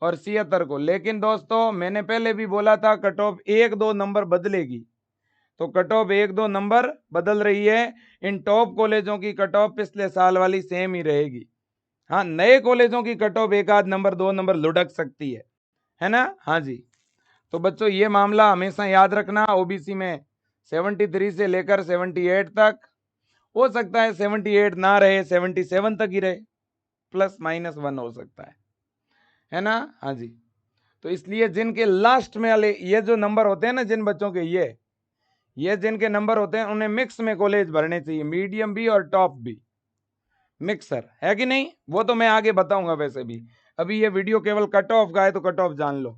और 76 को, लेकिन दोस्तों मैंने पहले भी बोला था कट ऑफ 1-2 नंबर बदलेगी, तो कट ऑफ 1-2 नंबर बदल रही है। इन टॉप कॉलेजों की कट ऑफ पिछले साल वाली सेम ही रहेगी। हाँ, नए कॉलेजों की कट ऑफ 1-8 नंबर 2 नंबर लुढ़क सकती है ना। हाँ जी, तो बच्चों ये मामला हमेशा याद रखना, ओबीसी में 73 से लेकर 78 तक, हो सकता है 78 ना रहे, 77 तक ही रहे, प्लस माइनस 1 हो सकता है ना। हाँ जी, तो इसलिए जिनके लास्ट में वाले ये जो नंबर होते हैं ना, जिन बच्चों के ये जिनके नंबर होते हैं उन्हें मिक्स में कॉलेज भरने चाहिए, मीडियम भी और टॉप भी, मिक्सर है कि नहीं, वो तो मैं आगे बताऊंगा। वैसे भी अभी ये वीडियो केवल कट ऑफ का है तो कट ऑफ जान लो।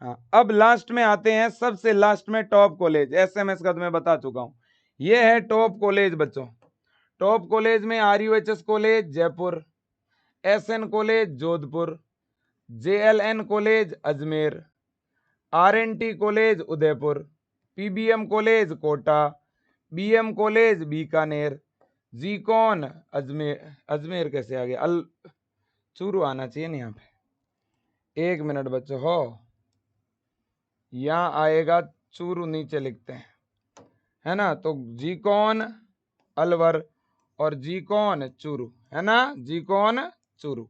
हाँ, अब लास्ट में आते हैं, सबसे लास्ट में टॉप कॉलेज, एसएमएस का तो मैं बता चुका हूं, ये है टॉप कॉलेज बच्चों। टॉप कॉलेज में RUHS college Jaipur, SN college Jodhpur, JLN college Ajmer, RNT college Udaipur, PBM college Kota, BM college Bikaner, जीकॉन अजमेर, अजमेर कैसे आ गया, चूरू आना चाहिए ना यहाँ पे, 1 मिनट बच्चों हो, यहाँ आएगा चूरू, नीचे लिखते हैं, है ना, तो जीकॉन अलवर और जीकॉन चूरू, है ना, जीकॉन चूरू।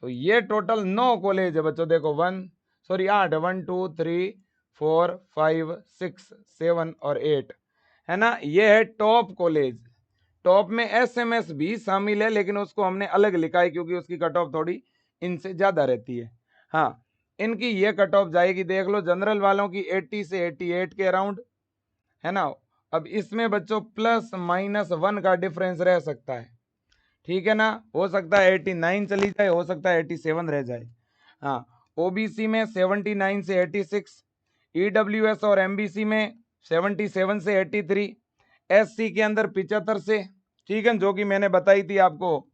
तो ये टोटल 9 कॉलेज है बच्चों, देखो 8, 1 2 3 4 5 6 7 और 8, है ना, ये है टॉप कॉलेज। टॉप में एसएमएस भी शामिल है, लेकिन उसको हमने अलग लिखा है क्योंकि उसकी कट ऑफ थोड़ी इनसे ज्यादा रहती है। हाँ, इनकी ये कट ऑफ जाएगी, देख लो, जनरल वालों की 80 से 88 के अराउंड, है ना। अब इसमें बच्चों प्लस माइनस 1 का डिफरेंस रह सकता है, ठीक है ना, हो सकता है 89 चली जाए, हो सकता है 87 रह जाए। हाँ, ओबीसी में 79 से 86, ईडब्ल्यूएस और एमबीसी में 77 से 83, एससी के अंदर 75 से, ठीक है, जो कि मैंने बताई थी आपको।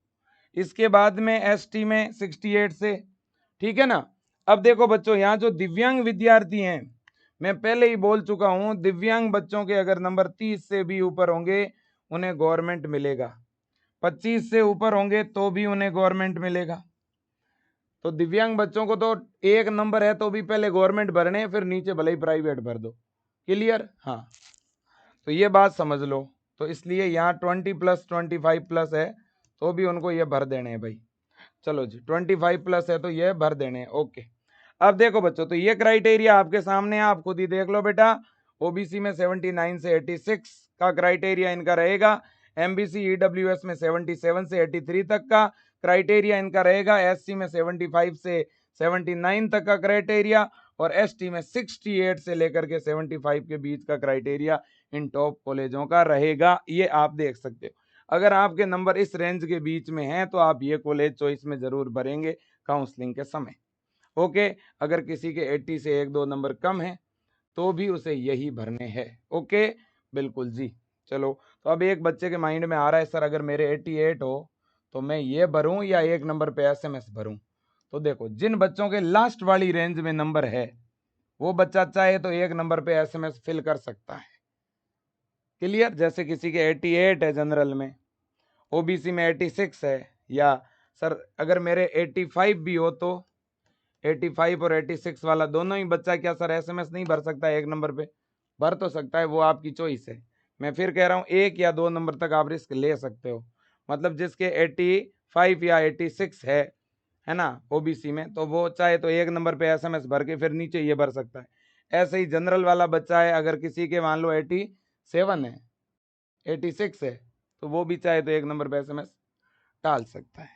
इसके बाद में एसटी में 68 से, ठीक है ना। अब देखो बच्चों, यहाँ जो दिव्यांग विद्यार्थी हैं, मैं पहले ही बोल चुका हूं, दिव्यांग बच्चों के अगर नंबर 30 से भी ऊपर होंगे उन्हें गवर्नमेंट मिलेगा, 25 से ऊपर होंगे तो भी उन्हें गवर्नमेंट मिलेगा। तो दिव्यांग बच्चों को तो 1 नंबर है तो भी पहले गवर्नमेंट भरने, फिर नीचे भले ही प्राइवेट भर दो, क्लियर। हाँ, तो ये बात समझ लो, तो इसलिए यहाँ 20+ 25+ है तो भी उनको ये भर देने हैं भाई। चलो जी, 25+ है तो ये भर देने हैं, ओके। अब देखो बच्चों, तो ये क्राइटेरिया आपके सामने है, आप खुद ही देख लो बेटा। ओबीसी में 79 से 86 का क्राइटेरिया इनका रहेगा, एमबीसी ईडब्ल्यूएस में 77 से 83 तक का क्राइटेरिया इनका रहेगा, एससी में 75 से 79 तक का क्राइटेरिया और एसटी में 68 से लेकर के 75 के बीच का क्राइटेरिया इन टॉप कॉलेजों का रहेगा। ये आप देख सकते हो, अगर आपके नंबर इस रेंज के बीच में हैं तो आप ये कॉलेज चॉइस में जरूर भरेंगे काउंसलिंग के समय, ओके। अगर किसी के 80 से 1-2 नंबर कम है तो भी उसे यही भरने हैं, ओके, बिल्कुल जी। चलो, तो अब एक बच्चे के माइंड में आ रहा है, सर अगर मेरे 88 हो तो मैं ये भरूं या 1 नंबर पे एसएमएस भरूं। तो देखो, जिन बच्चों के लास्ट वाली रेंज में नंबर है वो बच्चा चाहे तो 1 नंबर पे एसएमएस फिल कर सकता है। क्लियर? जैसे किसी के 88 है जनरल में, ओबीसी में 86 है, या सर अगर मेरे 85 भी हो तो 85 और 86 वाला दोनों ही बच्चा क्या सर एसएमएस नहीं भर सकता है 1 नंबर पे? भर तो सकता है, वो आपकी चॉइस है। मैं फिर कह रहा हूँ 1 या 2 नंबर तक आप रिस्क ले सकते हो। मतलब जिसके 85 या 86 है ना ओबीसी में, तो वो चाहे तो 1 नंबर पे एसएमएस भर के फिर नीचे ये भर सकता है। ऐसे ही जनरल वाला बच्चा है, अगर किसी के मान लो 87 है, 86 है, तो वो भी चाहे तो 1 नंबर पे एसएमएस डाल सकता है।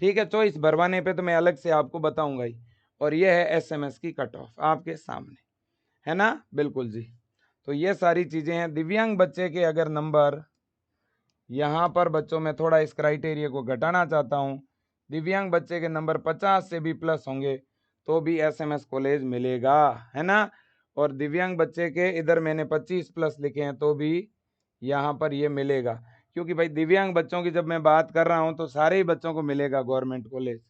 ठीक है, चॉइस भरवाने पे तो मैं अलग से आपको बताऊंगा ही। और ये है एसएमएस की कट ऑफ आपके सामने, है ना? बिल्कुल जी। तो ये सारी चीजें हैं। दिव्यांग बच्चे के अगर नंबर, यहाँ पर बच्चों में थोड़ा इस क्राइटेरिया को घटाना चाहता हूँ, दिव्यांग बच्चे के नंबर 50 से भी प्लस होंगे तो भी एसएमएस कॉलेज मिलेगा, है ना? और दिव्यांग बच्चे के इधर मैंने 25 प्लस लिखे हैं तो भी यहाँ पर ये मिलेगा, क्योंकि भाई दिव्यांग बच्चों की जब मैं बात कर रहा हूँ तो सारे ही बच्चों को मिलेगा गवर्नमेंट कॉलेज।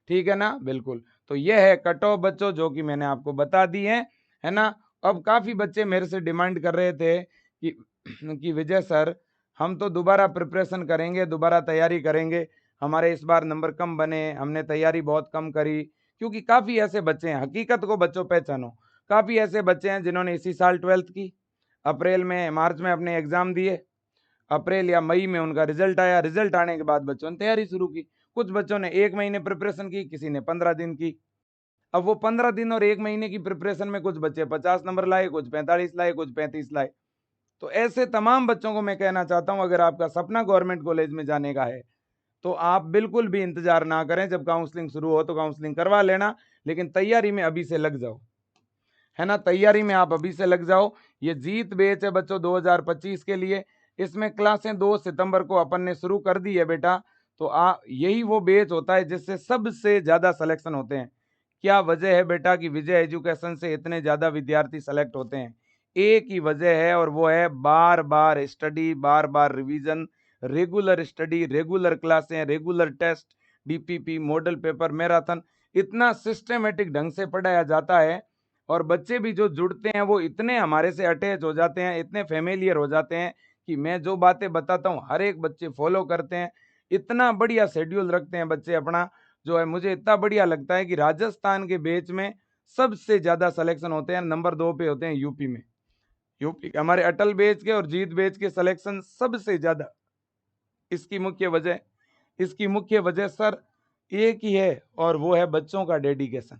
ठीक है ना? बिल्कुल। तो ये है कट ऑफ बच्चों जो कि मैंने आपको बता दी है ना? अब काफ़ी बच्चे मेरे से डिमांड कर रहे थे कि विजय सर हम तो दोबारा प्रिपरेशन करेंगे, दोबारा तैयारी करेंगे, हमारे इस बार नंबर कम बने, हमने तैयारी बहुत कम करी। क्योंकि काफ़ी ऐसे बच्चे हैं, हकीकत को बच्चों पहचानो, काफ़ी ऐसे बच्चे हैं जिन्होंने इसी साल 12th की, अप्रैल में मार्च में अपने एग्ज़ाम दिए, अप्रैल या मई में उनका रिजल्ट आया, रिजल्ट आने के बाद बच्चों ने तैयारी शुरू की। कुछ बच्चों ने 1 महीने प्रिपरेशन की, किसी ने 15 दिन की। अब वो 15 दिन और 1 महीने की प्रिपरेशन में कुछ बच्चे 50 नंबर लाए, कुछ 45 लाए, कुछ 35 लाए। तो ऐसे तमाम बच्चों को मैं कहना चाहता हूं, अगर आपका सपना गवर्नमेंट कॉलेज में जाने का है तो आप बिल्कुल भी इंतजार ना करें, जब काउंसलिंग शुरू हो तो काउंसलिंग करवा लेना, लेकिन तैयारी में अभी से लग जाओ, है ना? तैयारी में आप अभी से लग जाओ। ये जीत बैच है बच्चों 2025 के लिए, इसमें क्लासें 2 सितंबर को अपन ने शुरू कर दी है बेटा। तो यही वो बैच होता है जिससे सबसे ज्यादा सिलेक्शन होते हैं। क्या वजह है बेटा कि विजय एजुकेशन से इतने ज्यादा विद्यार्थी सेलेक्ट होते हैं? एक ही वजह है, और वो है बार बार स्टडी, बार बार रिवीजन, रेगुलर स्टडी, रेगुलर क्लासें, regular test, DPP, model paper, marathon, इतना सिस्टमेटिक ढंग से पढ़ाया जाता है। और बच्चे भी जो जुड़ते हैं वो इतने हमारे से अटैच हो जाते हैं, इतने फेमिलियर हो जाते हैं कि मैं जो बातें बताता हूँ हर एक बच्चे फॉलो करते हैं। इतना बढ़िया शेड्यूल रखते हैं बच्चे अपना, जो है मुझे इतना बढ़िया लगता है कि राजस्थान के बैच में सबसे ज्यादा सिलेक्शन होते हैं, नंबर 2 पे होते हैं यूपी में। यूपी के हमारे अटल बैच के और जीत बैच के सिलेक्शन सबसे ज्यादा। इसकी मुख्य वजह, इसकी मुख्य वजह सर एक ही है, और वो है बच्चों का डेडिकेशन।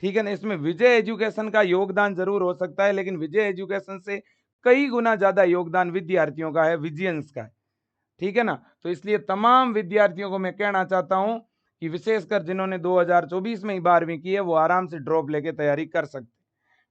ठीक है ना? इसमें विजय एजुकेशन का योगदान जरूर हो सकता है, लेकिन विजय एजुकेशन से कई गुना ज्यादा योगदान विद्यार्थियों का है, विजियंस का है। ठीक है ना? तो इसलिए तमाम विद्यार्थियों को मैं कहना चाहता हूं कि विशेषकर जिन्होंने 2024 में ही 12वीं की है वो आराम से ड्रॉप लेके तैयारी कर सकते।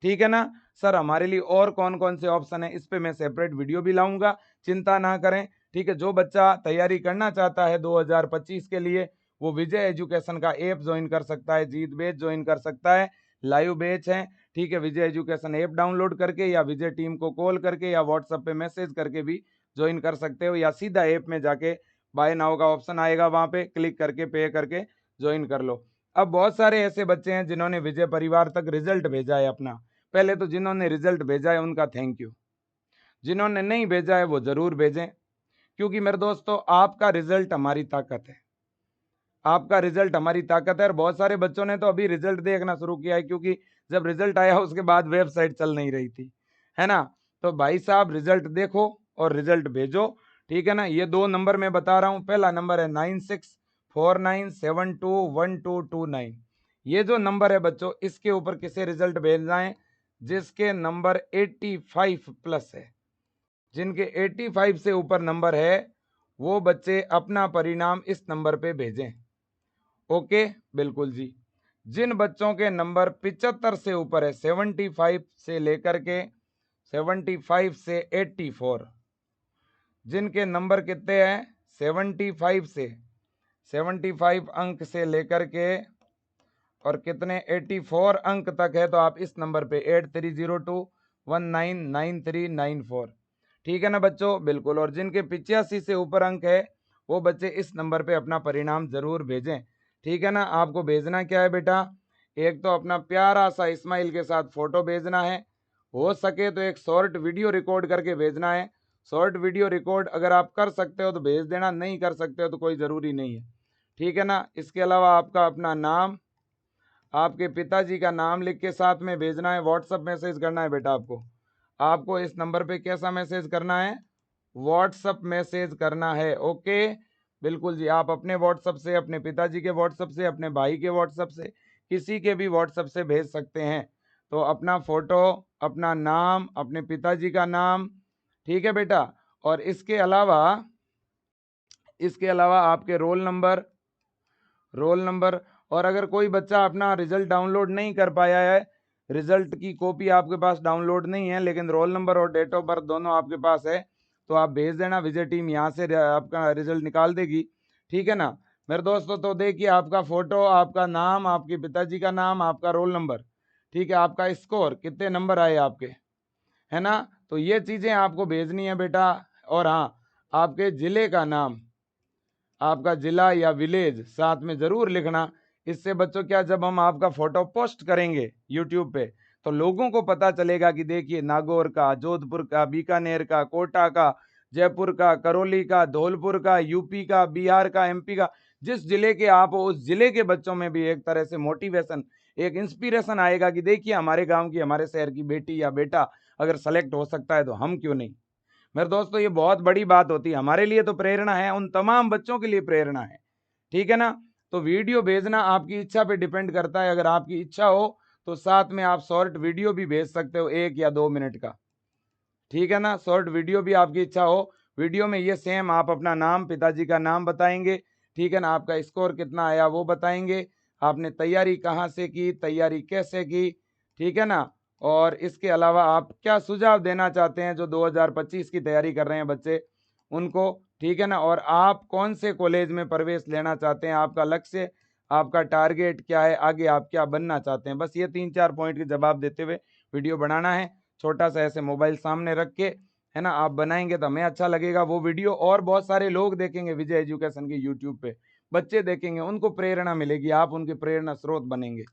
ठीक है ना? सर हमारे लिए और कौन कौन से ऑप्शन है, इस पे मैं सेपरेट वीडियो भी लाऊंगा, चिंता ना करें। ठीक है, जो बच्चा तैयारी करना चाहता है 2025 के लिए, वो विजय एजुकेशन का ऐप ज्वाइन कर सकता है, जीत बैच ज्वाइन कर सकता है, लाइव बैच है। ठीक है, विजय एजुकेशन ऐप डाउनलोड करके या विजय टीम को कॉल करके या व्हाट्सएप पे मैसेज करके भी ज्वाइन कर सकते हो, या सीधा ऐप में जाके बाय नाउ का ऑप्शन आएगा, वहां पे क्लिक करके पे करके ज्वाइन कर लो। अब बहुत सारे ऐसे बच्चे हैं जिन्होंने विजय परिवार तक रिजल्ट भेजा है अपना। पहले तो जिन्होंने रिजल्ट भेजा है उनका थैंक यू, जिन्होंने नहीं भेजा है वो जरूर भेजें, क्योंकि मेरे दोस्तों आपका रिजल्ट हमारी ताकत है, आपका रिजल्ट हमारी ताकत है। और बहुत सारे बच्चों ने तो अभी रिजल्ट देखना शुरू किया है, क्योंकि जब रिजल्ट आया उसके बाद वेबसाइट चल नहीं रही थी, है ना? तो भाई साहब रिजल्ट देखो और रिजल्ट भेजो। ठीक है ना? ये 2 नंबर मैं बता रहा हूं, पहला नंबर है 9649721229। ये जो नंबर है बच्चों, इसके ऊपर किसे रिजल्ट भेजना है? जिसके नंबर 85 प्लस है, जिनके 85 से ऊपर नंबर है, वो बच्चे अपना परिणाम इस नंबर पे भेजें। ओके, बिल्कुल जी। जिन बच्चों के नंबर 75 से ऊपर है, 75 से लेकर के 75 से 84, जिनके नंबर कितने हैं 75 से 75 अंक से लेकर के और कितने 84 अंक तक है, तो आप इस नंबर पे 8302199394। ठीक है ना बच्चों? बिल्कुल। और जिनके 85 से ऊपर अंक है वो बच्चे इस नंबर पे अपना परिणाम जरूर भेजें। ठीक है ना? आपको भेजना क्या है बेटा, एक तो अपना प्यारा सा इस्माइल के साथ फोटो भेजना है, हो सके तो एक शॉर्ट वीडियो रिकॉर्ड करके भेजना है। शॉर्ट वीडियो रिकॉर्ड अगर आप कर सकते हो तो भेज देना, नहीं कर सकते हो तो कोई ज़रूरी नहीं है, ठीक है ना। इसके अलावा आपका अपना नाम, आपके पिताजी का नाम लिख के साथ में भेजना है। व्हाट्सअप मैसेज करना है बेटा आपको। आपको इस नंबर पे कैसा मैसेज करना है? व्हाट्सअप मैसेज करना है, ओके। बिल्कुल जी, आप अपने व्हाट्सअप से, अपने पिताजी के व्हाट्सअप से, अपने भाई के व्हाट्सअप से, किसी के भी व्हाट्सअप से भेज सकते हैं। तो अपना फोटो, अपना नाम, अपने पिताजी का नाम, ठीक है बेटा। और इसके अलावा आपके रोल नंबर। और अगर कोई बच्चा अपना रिजल्ट डाउनलोड नहीं कर पाया है, रिजल्ट की कॉपी आपके पास डाउनलोड नहीं है, लेकिन रोल नंबर और डेट ऑफ बर्थ दोनों आपके पास है, तो आप भेज देना। विजय टीम यहाँ से आपका रिजल्ट निकाल देगी, ठीक है ना मेरे दोस्तों। तो देखिए, आपका फोटो, आपका नाम, आपके पिताजी का नाम, आपका रोल नंबर, ठीक है, आपका स्कोर, कितने नंबर आए आपके, है ना। तो ये चीज़ें आपको भेजनी है बेटा। और हाँ, आपके ज़िले का नाम, आपका जिला या विलेज साथ में जरूर लिखना। इससे बच्चों क्या, जब हम आपका फोटो पोस्ट करेंगे यूट्यूब पे, तो लोगों को पता चलेगा कि देखिए नागौर का, जोधपुर का, बीकानेर का, कोटा का, जयपुर का, करौली का, धौलपुर का, यूपी का, बिहार का, एमपी का, जिस जिले के आप हो उस जिले के बच्चों में भी एक तरह से मोटिवेशन, एक इंस्पिरेशन आएगा कि देखिए हमारे गांव की, हमारे शहर की बेटी या बेटा अगर सेलेक्ट हो सकता है तो हम क्यों नहीं। मेरे दोस्तों, ये बहुत बड़ी बात होती है हमारे लिए, तो प्रेरणा है, उन तमाम बच्चों के लिए प्रेरणा है, ठीक है ना। तो वीडियो भेजना आपकी इच्छा पे डिपेंड करता है। अगर आपकी इच्छा हो तो साथ में आप शॉर्ट वीडियो भी भेज सकते हो, 1 या 2 मिनट का, ठीक है ना। शॉर्ट वीडियो भी आपकी इच्छा हो, वीडियो में ये सेम आप अपना नाम, पिताजी का नाम बताएंगे, ठीक है ना, आपका स्कोर कितना आया वो बताएंगे, आपने तैयारी कहाँ से की, तैयारी कैसे की, ठीक है ना। और इसके अलावा आप क्या सुझाव देना चाहते हैं जो 2025 की तैयारी कर रहे हैं बच्चे उनको, ठीक है ना। और आप कौन से कॉलेज में प्रवेश लेना चाहते हैं, आपका लक्ष्य, आपका टारगेट क्या है, आगे आप क्या बनना चाहते हैं, बस ये 3-4 पॉइंट के जवाब देते हुए वीडियो बनाना है। छोटा सा ऐसे मोबाइल सामने रख के, है ना, आप बनाएंगे तो हमें अच्छा लगेगा वो वीडियो, और बहुत सारे लोग देखेंगे विजय एजुकेशन के यूट्यूब पे, बच्चे देखेंगे, उनको प्रेरणा मिलेगी, आप उनके प्रेरणा स्रोत बनेंगे,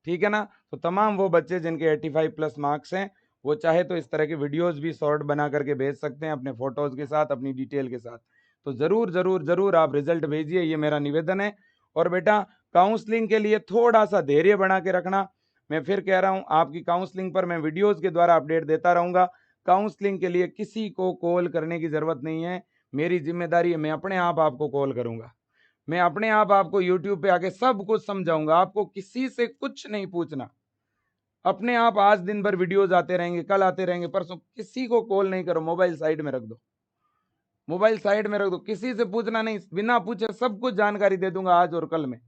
ठीक है ना। तो तमाम वो बच्चे जिनके 85 प्लस मार्क्स हैं, वो चाहे तो इस तरह के वीडियोस भी शॉर्ट बना करके भेज सकते हैं अपने फोटोज के साथ, अपनी डिटेल के साथ। तो जरूर जरूर जरूर आप रिजल्ट भेजिए, ये मेरा निवेदन है। और बेटा, काउंसलिंग के लिए थोड़ा सा धैर्य बना के रखना। मैं फिर कह रहा हूं, आपकी काउंसलिंग पर मैं वीडियोस के द्वारा अपडेट देता रहूंगा। काउंसलिंग के लिए किसी को कॉल करने की जरूरत नहीं है, मेरी जिम्मेदारी है, मैं अपने आप आपको कॉल करूंगा, मैं अपने आप आपको यूट्यूब पे आके सब कुछ समझाऊंगा, आपको किसी से कुछ नहीं पूछना। अपने आप आज दिन भर वीडियोज आते रहेंगे, कल आते रहेंगे, परसों, किसी को कॉल नहीं करो, मोबाइल साइड में रख दो, मोबाइल साइड में रख दो, किसी से पूछना नहीं, बिना पूछे सब कुछ जानकारी दे दूंगा आज और कल में।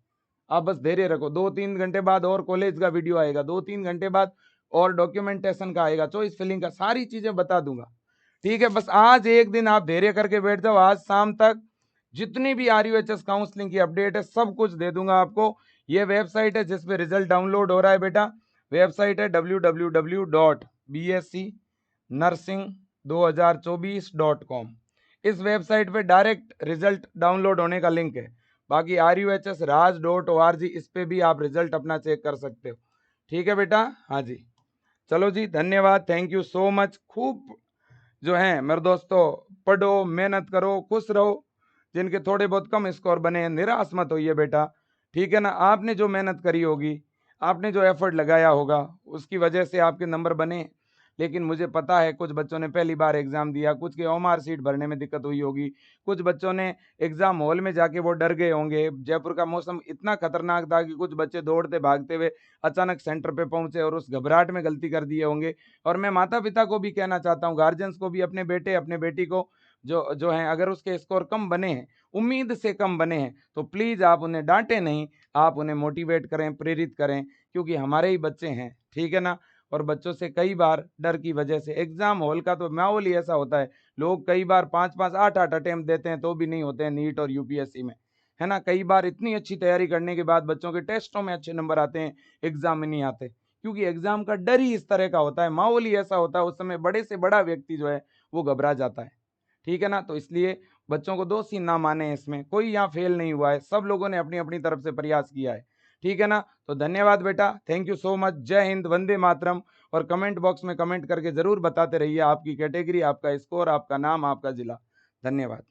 आप बस धैर्य रखो, 2-3 घंटे बाद और कॉलेज का वीडियो आएगा, 2-3 घंटे बाद और डॉक्यूमेंटेशन का आएगा, चॉइस फिलिंग का, सारी चीजें बता दूंगा, ठीक है। बस आज एक दिन आप धैर्य करके बैठ जाओ, आज शाम तक जितनी भी RUHS काउंसलिंग की अपडेट है सब कुछ दे दूंगा आपको। ये वेबसाइट है जिसपे रिजल्ट डाउनलोड हो रहा है बेटा, वेबसाइट है www.bscnursing2024.com। इस वेबसाइट पे डायरेक्ट रिजल्ट डाउनलोड होने का लिंक है। बाकी RUHSraj.org, इस पे भी आप रिजल्ट अपना चेक कर सकते हो, ठीक है बेटा। हाँ जी, चलो जी, धन्यवाद, थैंक यू सो मच। खूब जो है मेरे दोस्तों, पढ़ो, मेहनत करो, खुश रहो। जिनके थोड़े बहुत कम स्कोर बने हैं, निराश मत होइए बेटा, ठीक है ना। आपने जो मेहनत करी होगी, आपने जो एफर्ट लगाया होगा, उसकी वजह से आपके नंबर बने। लेकिन मुझे पता है कुछ बच्चों ने पहली बार एग्जाम दिया, कुछ के OMR सीट भरने में दिक्कत हुई होगी, कुछ बच्चों ने एग्जाम हॉल में जाके वो डर गए होंगे। जयपुर का मौसम इतना खतरनाक था कि कुछ बच्चे दौड़ते भागते हुए अचानक सेंटर पे पहुंचे और उस घबराहट में गलती कर दिए होंगे। और मैं माता पिता को भी कहना चाहता हूँ, गार्जियंस को भी, अपने बेटे अपने बेटी को जो जो हैं, अगर उसके स्कोर कम बने हैं, उम्मीद से कम बने हैं, तो प्लीज़ आप उन्हें डांटें नहीं, आप उन्हें मोटिवेट करें, प्रेरित करें, क्योंकि हमारे ही बच्चे हैं, ठीक है ना। और बच्चों से कई बार डर की वजह से, एग्जाम हॉल का तो माहौल ही ऐसा होता है, लोग कई बार 5-5 8-8 अटेम्प्ट देते हैं तो भी नहीं होते हैं नीट और UPSC में, है ना। कई बार इतनी अच्छी तैयारी करने के बाद बच्चों के टेस्टों में अच्छे नंबर आते हैं, एग्जाम में नहीं आते, क्योंकि एग्जाम का डर ही इस तरह का होता है, माहौल ही ऐसा होता है, उस समय बड़े से बड़ा व्यक्ति जो है वो घबरा जाता है, ठीक है ना। तो इसलिए बच्चों को दोषी ना माने, इसमें कोई यहाँ फेल नहीं हुआ है, सब लोगों ने अपनी अपनी तरफ से प्रयास किया है, ठीक है ना? तो धन्यवाद बेटा, थैंक यू सो मच। जय हिंद, वंदे मातरम। और कमेंट बॉक्स में कमेंट करके ज़रूर बताते रहिए आपकी कैटेगरी, आपका स्कोर, आपका नाम, आपका ज़िला। धन्यवाद।